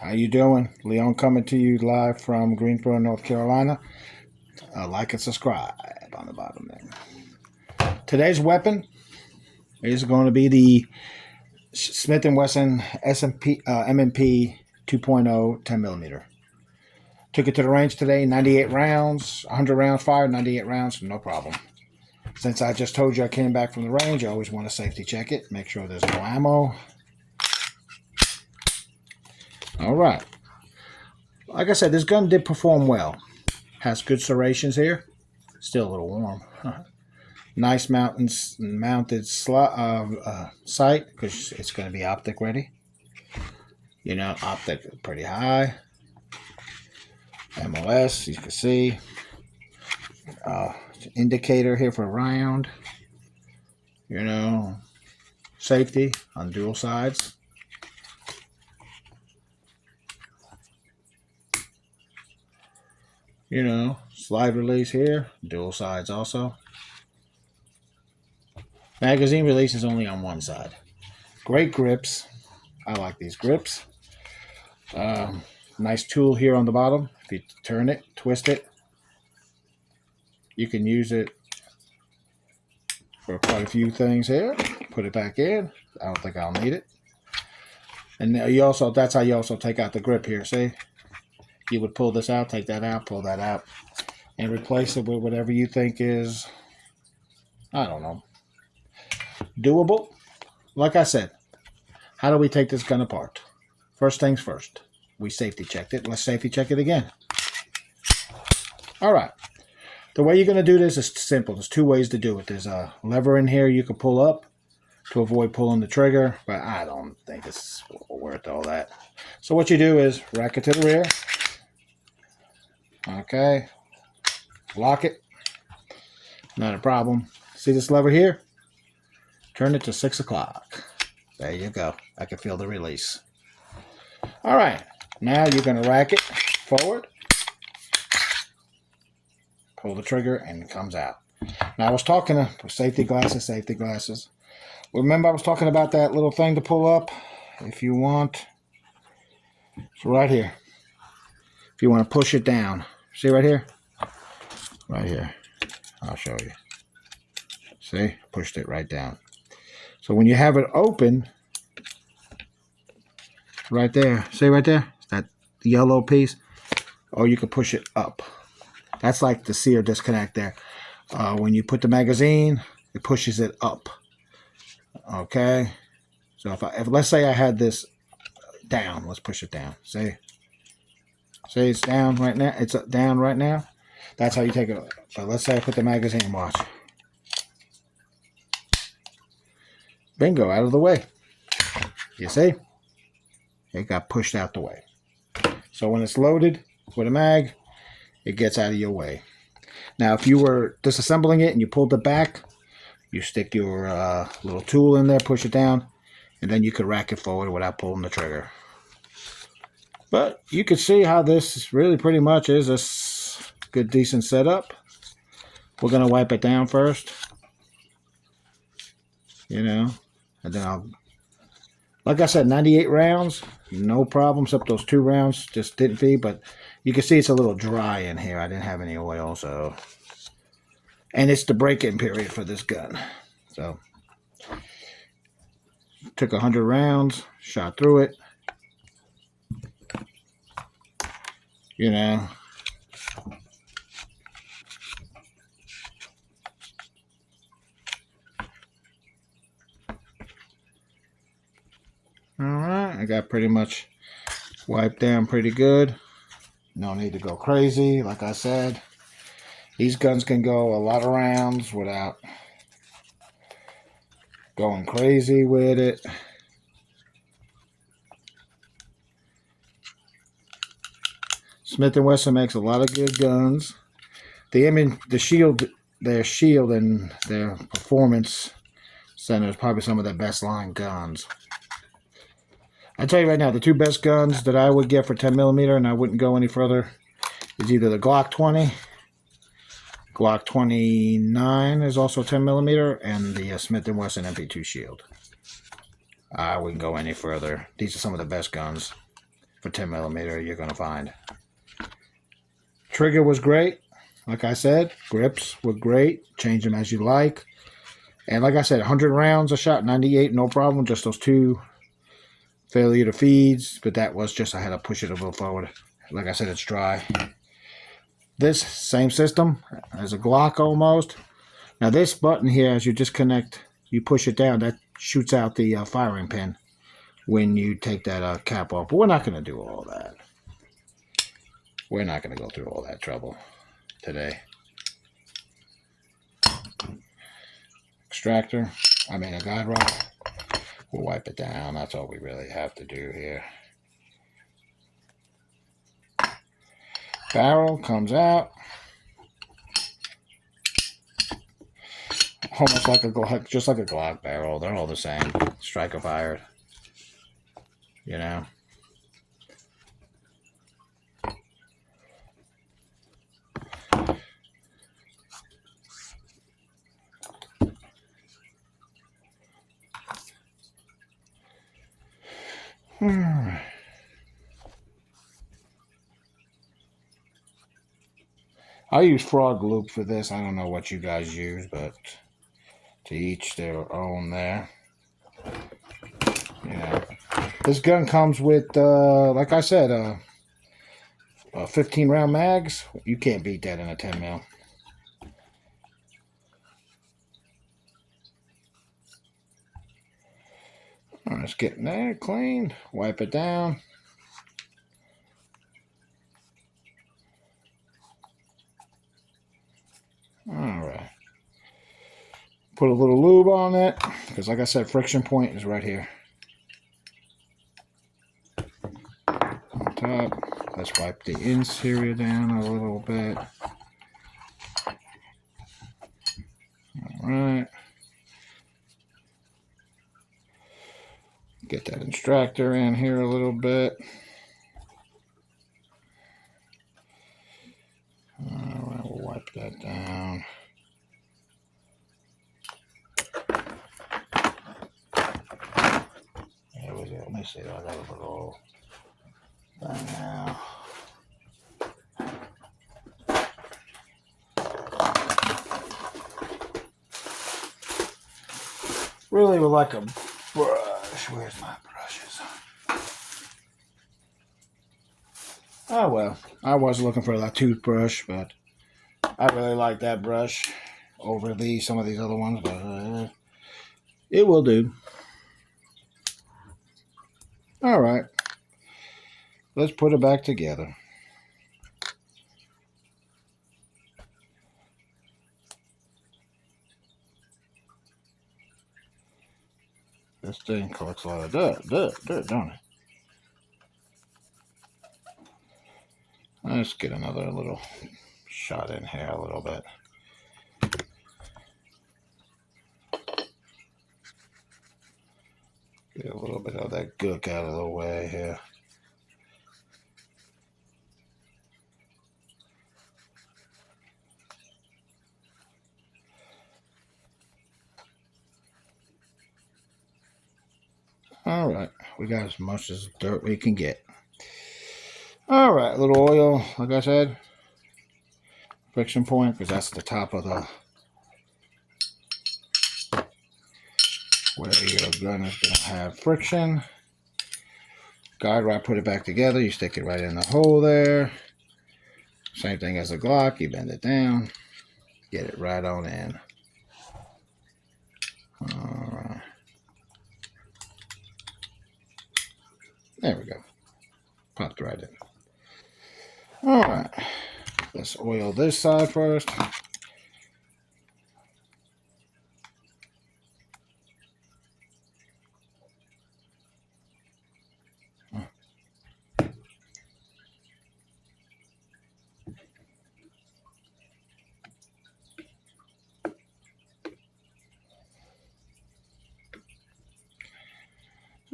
How you doing? Leon coming to you live from Greensboro, North Carolina. Like and subscribe on the bottom there. Today's weapon is going to be the Smith & Wesson M&P 2.0 10 millimeter. Took it to the range today, 98 rounds, 100 rounds fired, 98 rounds, no problem. Since I just told you I came back from the range, I always want to safety check it, make sure there's no ammo. All right. Like I said, this gun did perform well. Has good serrations here. Still a little warm. Nice mounted sight because it's going to be optic ready. You know, optic pretty high. MOS, you can see. Indicator here for round. You know, safety on dual sides. You know, slide release here, dual sides also. Magazine release is only on one side. Great grips. I like these grips. Nice tool here on the bottom. If you turn it, twist it, you can use it for quite a few things here. Put it back in. I don't think I'll need it. And you also, that's how you also take out the grip here. See? You would pull this out, take that out, pull that out, and replace it with whatever you think is, I don't know, doable. Like I said, how do we take this gun apart? First things first. We safety checked it. Let's safety check it again. All right. The way you're going to do this is simple. There's two ways to do it. There's a lever in here you can pull up to avoid pulling the trigger, but I don't think it's worth all that. So what you do is rack it to the rear. Okay. Lock it. Not a problem. See this lever here? Turn it to 6 o'clock. There you go. I can feel the release. All right. Now you're going to rack it forward. Pull the trigger and it comes out. Now I was talking to safety glasses. Remember I was talking about that little thing to pull up? If you want, it's right here. If you want to push it down. See right here? Right here. I'll show you. See? Pushed it right down. So when you have it open, right there. See right there? That yellow piece? Or you can push it up. That's like the see or disconnect there. When you put the magazine, it pushes it up. Okay? So if let's say I had this down. Let's push it down. See? See, it's down right now. It's down right now. That's how you take it. But let's say I put the magazine, watch. Bingo, out of the way. You see? It got pushed out the way. So when it's loaded with a mag, it gets out of your way. Now, if you were disassembling it and you pulled it back, you stick your little tool in there, push it down, and then you could rack it forward without pulling the trigger. But you can see how this really pretty much is a good, decent setup. We're going to wipe it down first. You know, and then like I said, 98 rounds, no problem, except those 2 rounds just didn't feed. But you can see it's a little dry in here. I didn't have any oil, so. And it's the break-in period for this gun. So, took 100 rounds, shot through it. You know, all right, I got pretty much wiped down pretty good. No need to go crazy. Like I said, these guns can go a lot of rounds without going crazy with it. Smith & Wesson makes a lot of good guns. Their shield and their performance center is probably some of their best line guns. I tell you right now, the 2 best guns that I would get for 10 millimeter, and I wouldn't go any further, is either the Glock 20, Glock 29 is also 10 millimeter, and the Smith & Wesson MP2 shield. I wouldn't go any further. These are some of the best guns. for 10mm you're going to find. Trigger was great. Like I said, grips were great. Change them as you like. And like I said, 100 rounds I shot, 98, no problem. Just those two failure to feeds. But that was just, I had to push it a little forward. Like I said, it's dry. This same system as a Glock almost. Now this button here, as you disconnect, you push it down, that shoots out the firing pin when you take that cap off. But we're not going to do all that. We're not going to go through all that trouble today. Extractor, a guide rod. We'll wipe it down. That's all we really have to do here. Barrel comes out. Almost like a Glock, just like a Glock barrel. They're all the same. Striker fired. You know. I use frog loop for this. I don't know what you guys use, but to each their own there. Yeah. This gun comes with, like I said, 15 round mags. You can't beat that in a 10mm. All right, let's get in there, cleaned, wipe it down. All right. Put a little lube on it, because like I said, friction point is right here. On top, let's wipe the interior down a little bit. All right. Get that extractor in here a little bit. All right, we'll wipe that down. There we go. Let me see. I got a little thing now. Really would like a brush. Where's my brushes? Oh well, I was looking for that toothbrush, but I really like that brush over some of these other ones, but it will do. All right, let's put it back together. This thing collects a lot of dirt, don't it? Let's get another little shot in here a little bit. Get a little bit of that gook out of the way here. All right, we got as much as dirt we can get. All right, a little oil, like I said, friction point, because that's the top of the where your gun is going to have friction. Guide rod, put it back together. You stick it right in the hole there. Same thing as a Glock. You bend it down, get it right on in. All right. There we go. Popped right in. All right. Let's oil this side first.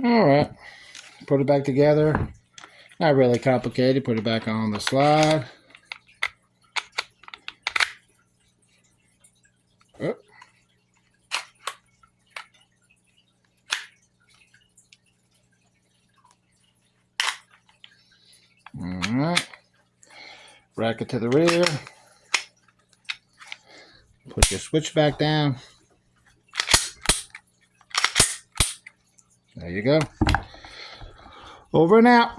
All right. Put it back together. Not really complicated. Put it back on the slide. Oh. Alright. Rack it to the rear. Put your switch back down. There you go. Over and out.